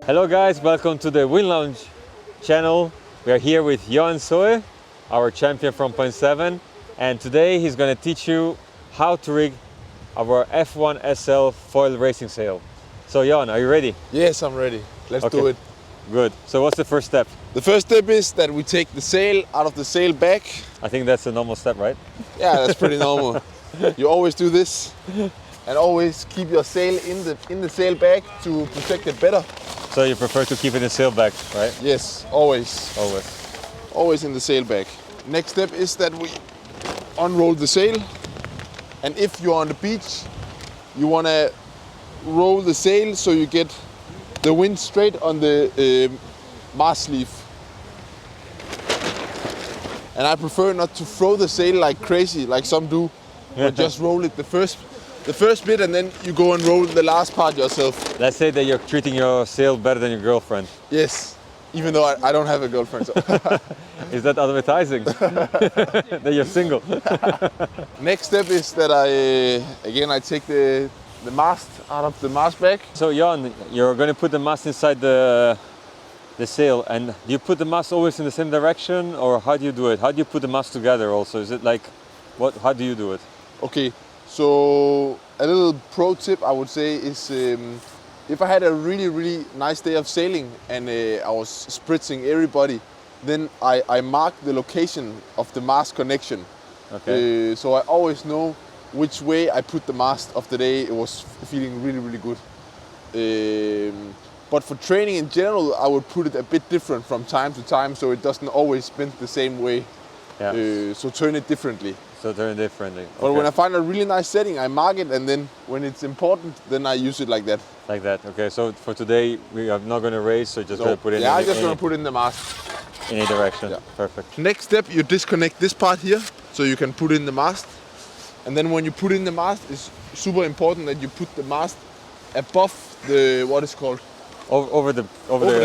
Hello guys, welcome to the Wind Lounge channel. We are here with Johan, our champion from Point 7, and today he's going to teach you how to rig our F1 SL foil racing sail. So Johan, are you ready? Yes, I'm ready. Let's do it. Good. So what's the first step? The first step is that we take the sail out of the sail bag. I think that's a normal step, right? Yeah, that's pretty normal. You always do this and always keep your sail in the sail bag to protect it better. So you prefer to keep it in the sail bag, right? Yes, always. Always. Always in the sail bag. Next step is that we unroll the sail. And if you're on the beach, you want to roll the sail so you get the wind straight on the mast sleeve. And I prefer not to throw the sail like crazy, like some do, but just roll it the first bit and then you go and roll the last part yourself. Let's say that you're treating your sail better than your girlfriend. Yes, even though I don't have a girlfriend. So. Is that advertising? That you're single? Next step is that I take the mast out of the mast bag. So Johan, you're going to put the mast inside the sail, and do you put the mast always in the same direction, or how do you do it? How do you put the mast together also? Is it like, how do you do it? Okay, so a little pro tip I would say is if I had a really nice day of sailing and I was spritzing everybody, then I mark the location of the mast connection. Okay. So I always know which way I put the mast of the day. It was feeling really good. But for training in general, I would put it a bit different from time to time, so it doesn't always spin the same way. Yeah. So turn it differently. So turn it differently. But Okay. when I find a really nice setting, I mark it, and then when it's important, then I use it like that. Like that. Okay. So for today, we are not going to race, so just going to put it. Yeah, I'm just going to put it in the mast. In a direction. Yeah. Perfect. Next step, you disconnect this part here, so you can put in the mast. And then when you put in the mast, it's super important that you put the mast above the what is called Over the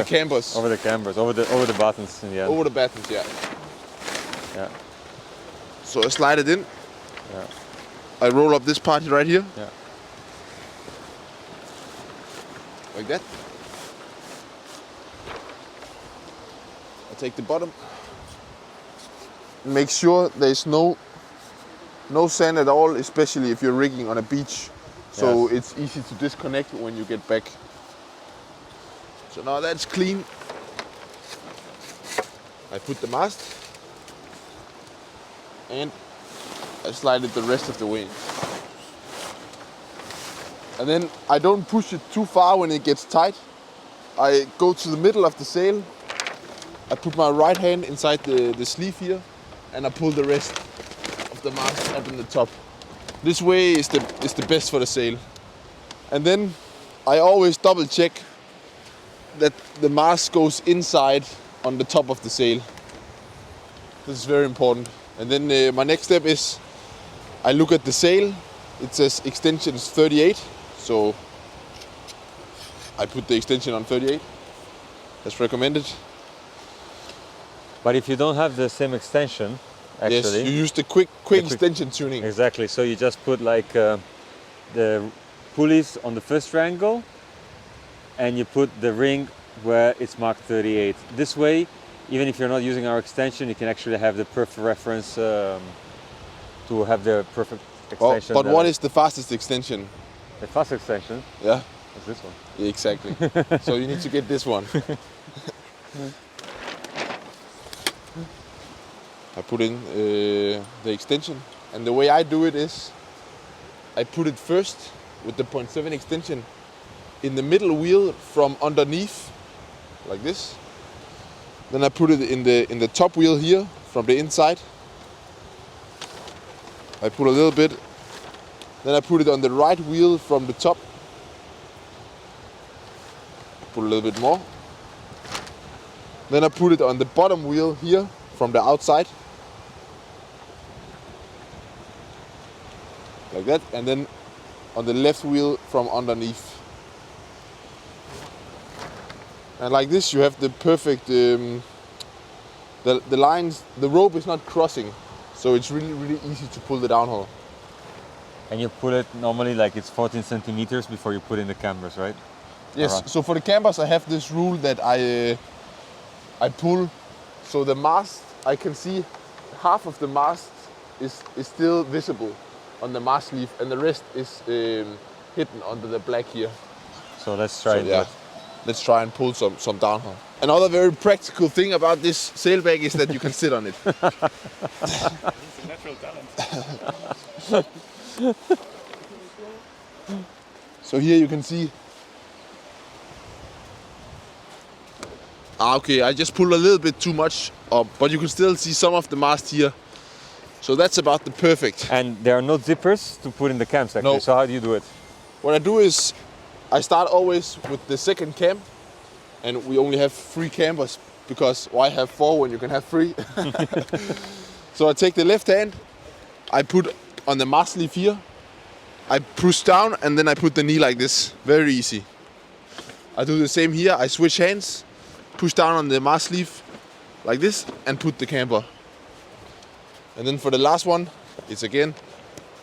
cambers. Over the cambers. Over the buttons in the end. Over the buttons, yeah. Yeah. So I slide it in. Yeah. I roll up this part right here. Yeah. Like that. I take the bottom. Make sure there's no sand at all, especially if you're rigging on a beach. So It's easy to disconnect when you get back. So now that's clean. I put the mast and I slide it the rest of the way. And then I don't push it too far when it gets tight. I go to the middle of the sail. I put my right hand inside the sleeve here and I pull the rest of the mast up in the top. This way is the best for the sail. And then I always double check that the mast goes inside on the top of the sail. This is very important. And then my next step is I look at the sail. It says extensions 38, so I put the extension on 38 as recommended. But if you don't have the same extension, actually, yes, you use the quick extension tuning. Exactly. So you just put like the pulleys on the first triangle, and you put the ring where it's marked 38. This way, even if you're not using our extension, you can actually have the perfect reference to have the perfect extension. But what is the fastest extension? The fast extension? Yeah. Is this one? Yeah, exactly. So you need to get this one. I put in the extension, and the way I do it is I put it first with the 0.7 extension in the middle wheel from underneath, like this. Then I put it in the top wheel here from the inside. I put a little bit. Then I put it on the right wheel from the top. Put a little bit more. Then I put it on the bottom wheel here from the outside. Like that. And then on the left wheel from underneath. And like this you have the perfect, the lines, the rope is not crossing. So it's really easy to pull the downhaul. And you put it normally like it's 14 centimeters before you put in the cambers, right? Yes. Alright. So for the campers, I have this rule that I pull, so the mast, I can see half of the mast is still visible on the mast sleeve, and the rest is hidden under the black here. So let's try So, it. let's try and pull some down. Another very practical thing about this sailbag is that you can sit on it. It's a natural talent. So here you can see. Okay, I just pulled a little bit too much up, but you can still see some of the mast here. So that's about the perfect. And there are no zippers to put in the cams actually. No. So how do you do it? What I do is I start always with the second cam, and we only have 3 campers because why have 4 when you can have 3? So I take the left hand, I put on the mast sleeve here, I push down, and then I put the knee like this. Very easy. I do the same here. I switch hands, push down on the mast sleeve like this, and put the camber. And then for the last one, it's again,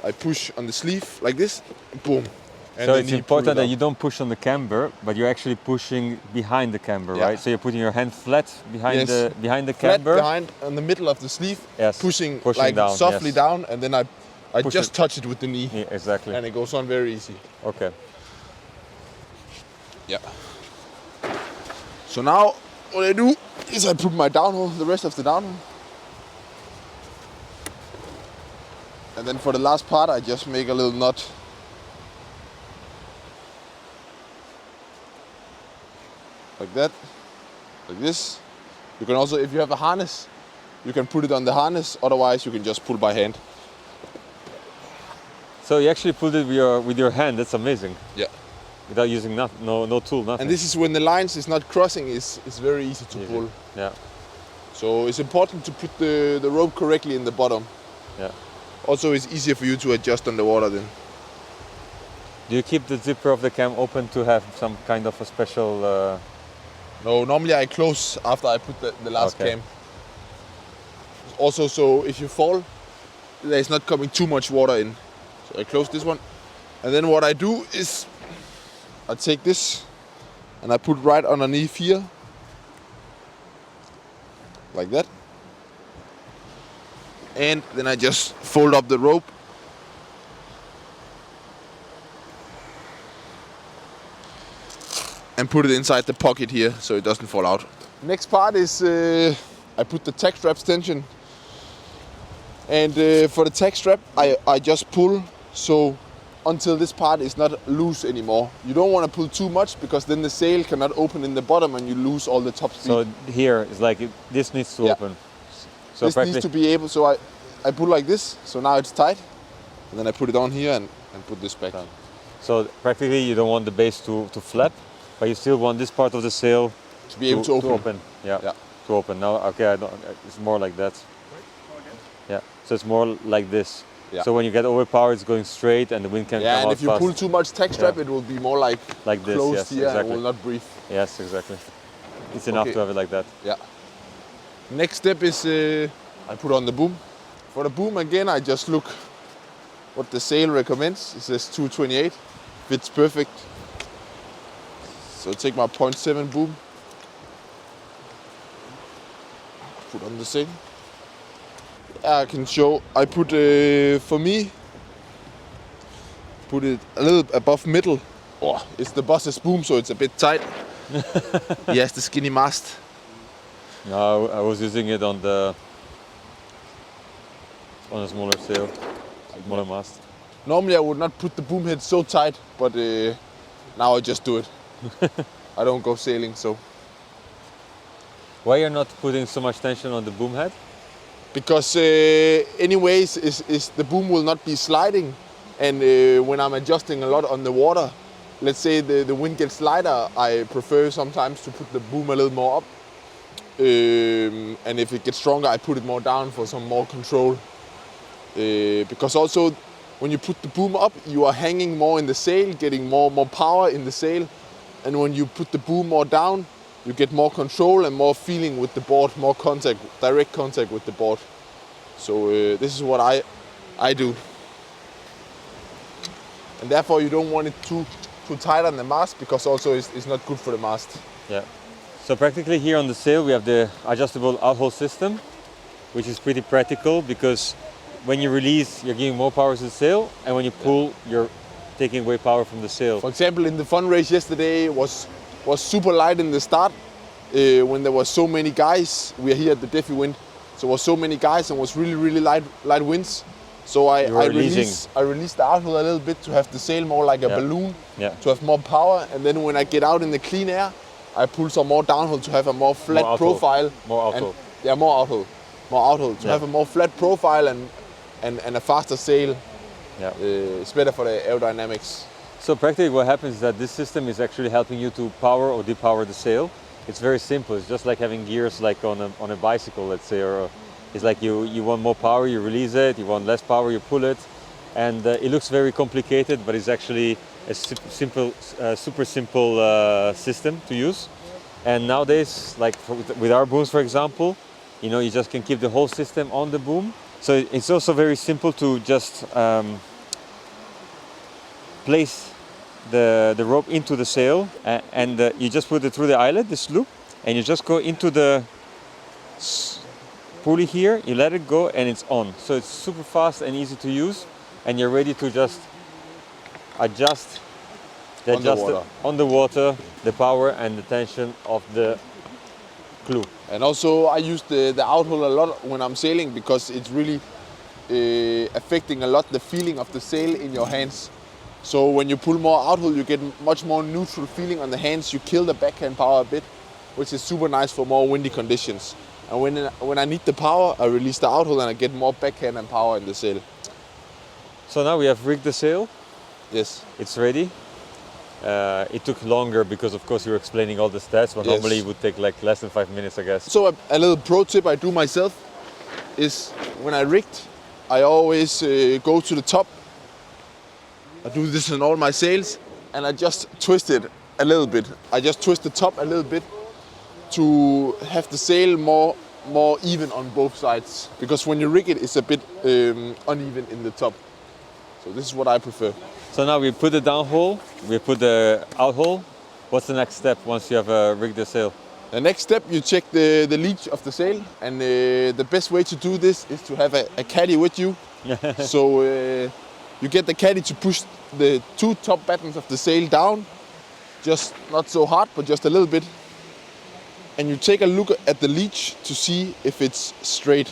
I push on the sleeve like this, boom. And So the it's knee important pull that it you up. don't push on the camber, but you're actually pushing behind the camber, Yeah. right? So you're putting your hand flat behind Yes. the Flat camber. behind in the middle of the sleeve, Yes, pushing like down, softly yes. down, and then I Push just it. touch it with the knee, Yeah, exactly. and it goes on very easy. Okay. Yeah. So now what I do is I put my downhole, the rest of the downhole, and then for the last part I just make a little knot. Like that, like this. You can also, if you have a harness, you can put it on the harness. Otherwise, you can just pull by hand. So you actually pulled it with your hand. That's amazing. Yeah. Without using no tool, nothing. And this is when the lines is not crossing. It's very easy to Easy. pull. Yeah. So it's important to put the rope correctly in the bottom. Yeah. Also, it's easier for you to adjust on the water then. Do you keep the zipper of the cam open to have some kind of a special? No, normally I close after I put the last Okay. cam. Also, so if you fall, there's not coming too much water in. So I close this one. And then what I do is I take this and I put right underneath here. Like that. And then I just fold up the rope. And put it inside the pocket here so it doesn't fall out. Next part is I put the tack strap tension. And for the tack strap I just pull so until this part is not loose anymore. You don't want to pull too much because then the sail cannot open in the bottom and you lose all the top speed. So here is like this needs to Yeah. open. So this needs to be able, so I pull like this, so now it's tight. And then I put it on here and put this back. So practically you don't want the base to flap, but you still want this part of the sail To be able to open. Yeah. Yeah. To open. Now, okay, it's more like that. Yeah. So it's more like this. Yeah. So when you get overpowered, it's going straight, and the wind can Yeah, come and out if you fast. pull too much tack strap, Yeah. it will be more like Like this, closed yes, here and exactly. will not breathe. Yes, exactly. It's enough Okay. to have it like that. Yeah. Next step is I put on the boom. For the boom again, I just look what the sail recommends. It says 228, fits perfect. So take my 0.7 boom, put on the sail. I can show. I put for me, put it a little above middle. Oh, it's the boss's boom, so it's a bit tight. He has the skinny mast. No, I was using it on a smaller sail, smaller mast. Normally I would not put the boom head so tight, but now I just do it. I don't go sailing, so. Why you're not putting so much tension on the boom head? Because anyways, is the boom will not be sliding. And when I'm adjusting a lot on the water, let's say the wind gets lighter, I prefer sometimes to put the boom a little more up. And if it gets stronger, I put it more down for some more control. Because also, when you put the boom up, you are hanging more in the sail, getting more power in the sail. And when you put the boom more down, you get more control and more feeling with the board, more contact, direct contact with the board. So this is what I do. And therefore you don't want it too tight on the mast because also it's not good for the mast. Yeah. So practically here on the sail we have the adjustable outhole system, which is pretty practical because when you release, you're giving more power to the sail, and when you pull, you're taking away power from the sail. For example, in the fun race yesterday was super light in the start when there were so many guys. We are here at the Defi Wind, so there was so many guys and was really light winds. So I released the outhole a little bit to have the sail more like a balloon, to have more power. And then when I get out in the clean air, I pull some more downhole to have a more flat profile. More outhole. More outhole. More outhole to have a more flat profile and a faster sail. Yeah. It's better for the aerodynamics. So practically what happens is that this system is actually helping you to power or depower the sail. It's very simple. It's just like having gears like on a bicycle, let's say, or it's like you want more power, you release it, you want less power, you pull it. And it looks very complicated, but it's actually a super simple system to use. And nowadays, like with our booms, for example, you just can keep the whole system on the boom. So it's also very simple to just place the rope into the sail, and you just put it through the eyelet, this loop, and you just go into the pulley here, you let it go, and it's on. So it's super fast and easy to use, and you're ready to just adjust on the water, the power and the tension of the glue. And also I use the outhole a lot when I'm sailing because it's really affecting a lot the feeling of the sail in your hands. So when you pull more outhole, you get much more neutral feeling on the hands. You kill the backhand power a bit, which is super nice for more windy conditions. And when I need the power, I release the outhole and I get more backhand and power in the sail. So now we have rigged the sail. Yes. It's ready. It took longer because of course you were explaining all the stats, but normally it would take like less than 5 minutes, I guess. So a little pro tip I do myself is when I rigged, I always go to the top. I do this in all my sails and I just twist it a little bit. I just twist the top a little bit to have the sail more even on both sides. Because when you rig it, it's a bit uneven in the top. So this is what I prefer. So now we put the downhole, we put the outhole. What's the next step once you have rigged the sail? The next step, you check the leach of the sail, and the best way to do this is to have a caddy with you. So you get the caddy to push the two top buttons of the sail down, just not so hard, but just a little bit. And you take a look at the leach to see if it's straight.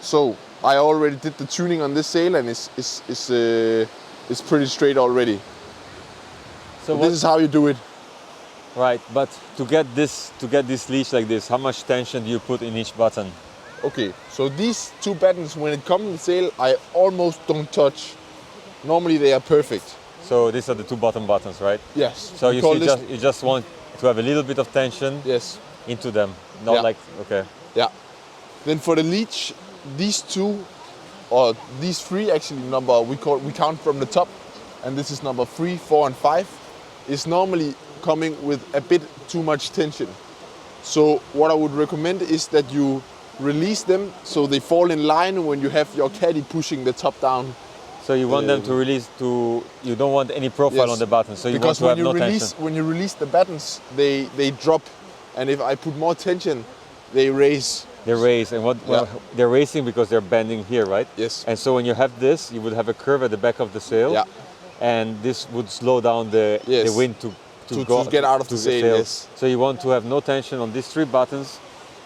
So I already did the tuning on this sail, and it's pretty straight already. So this is how you do it. Right, but to get this leash like this, how much tension do you put in each button? Okay, so these two buttons, when it comes to the sail, I almost don't touch. Normally they are perfect. So these are the two bottom buttons, right? Yes. So you just want to have a little bit of tension into them, not like, okay. Yeah. Then for the leech, these two, or these three actually we count from the top, and this is number 3, 4 and 5, is normally coming with a bit too much tension. So what I would recommend is that you release them so they fall in line when you have your caddy pushing the top down. So you want them to release you don't want any profile on the button, so you want to have no tension. When you release the buttons, they drop, and if I put more tension, they raise. They raise, and they're racing because they're bending here, right? Yes. And so when you have this, you would have a curve at the back of the sail, and this would slow down the wind to get out of the sail. Yes. So you want to have no tension on these three buttons,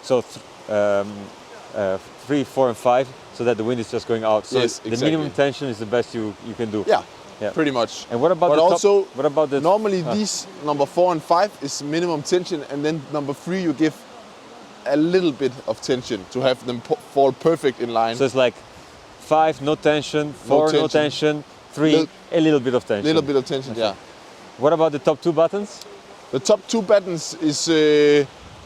so 3, 4 and 5, so that the wind is just going out. So the minimum tension is the best you can do. Yeah, pretty much. And what about what about the normally these number 4 and 5 is minimum tension, and then number 3 you give a little bit of tension to have them fall perfect in line. So it's like 5 no tension, 4 no tension, 3 a little bit of tension. Little bit of tension, yeah. What about the top 2 buttons? The top 2 buttons is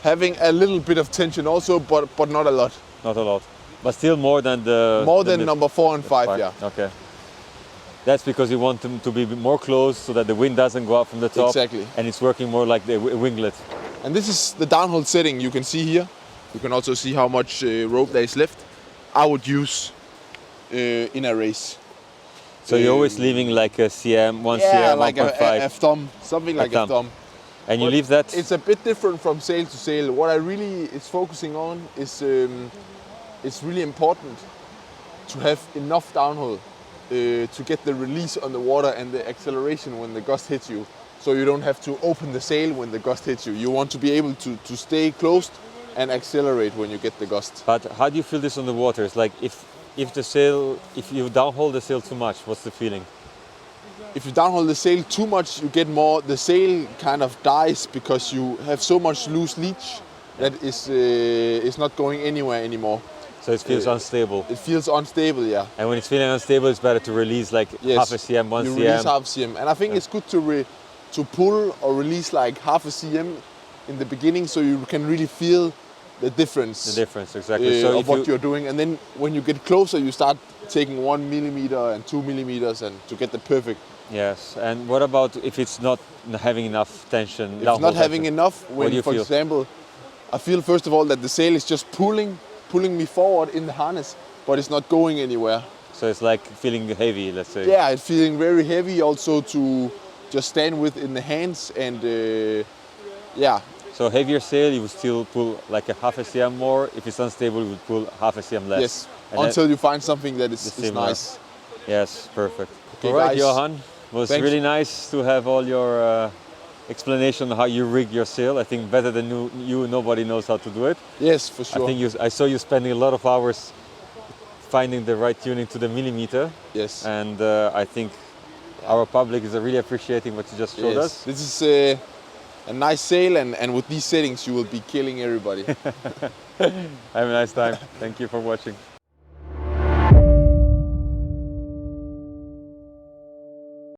having a little bit of tension also, but not a lot. Not a lot, but still more than number 4 and 5, yeah. Okay. That's because you want them to be more close so that the wind doesn't go up from the top. Exactly. And it's working more like the winglet. And this is the downhole setting you can see here. You can also see how much rope there is left. I would use in a race. So you're always leaving like a cm, 1 yeah, cm, like 1.5, a thumb, something like a thumb. and you But leave that. It's a bit different from sail to sail. What I really is focusing on is it's really important to have enough downhill to get the release on the water and the acceleration when the gust hits you. So you don't have to open the sail when the gust hits you. You want to be able to stay closed and accelerate when you get the gust. But how do you feel this on the water? It's like if you downhaul the sail too much, what's the feeling? If you downhaul the sail too much, you get more. The sail kind of dies because you have so much loose leech that is not going anywhere anymore. So it feels unstable. It feels unstable, yeah. And when it's feeling unstable, it's better to release like half a cm, 1 you cm. release half cm, and I think it's good to pull or release like half a cm in the beginning, so you can really feel the difference. The difference, exactly. So of what you're doing, and then when you get closer, you start taking 1 millimeter and 2 millimeters, and to get the perfect. Yes. And what about if it's not having enough tension? If it's not having tension? enough, What do when, you for feel? example, I feel first of all that the sail is just pulling me forward in the harness, but it's not going anywhere. So it's like feeling heavy, let's say. Yeah, it's feeling very heavy also to just stand with in the hands, and yeah. So heavier sail, you would still pull like a half a cm more. If it's unstable, you would pull half a cm less. Yes, And until you find something that is similar. nice. Yes, perfect. Okay, All right, guys. Johan. It was Thanks. really nice to have all your explanation on how you rig your sail. I think better than you, nobody knows how to do it. Yes, for sure. I think I saw you spending a lot of hours finding the right tuning to the millimeter. Yes. And I think our public is really appreciating what you just showed Yes. us. This is a nice sail, and with these settings, you will be killing everybody. Have a nice time. Thank you for watching.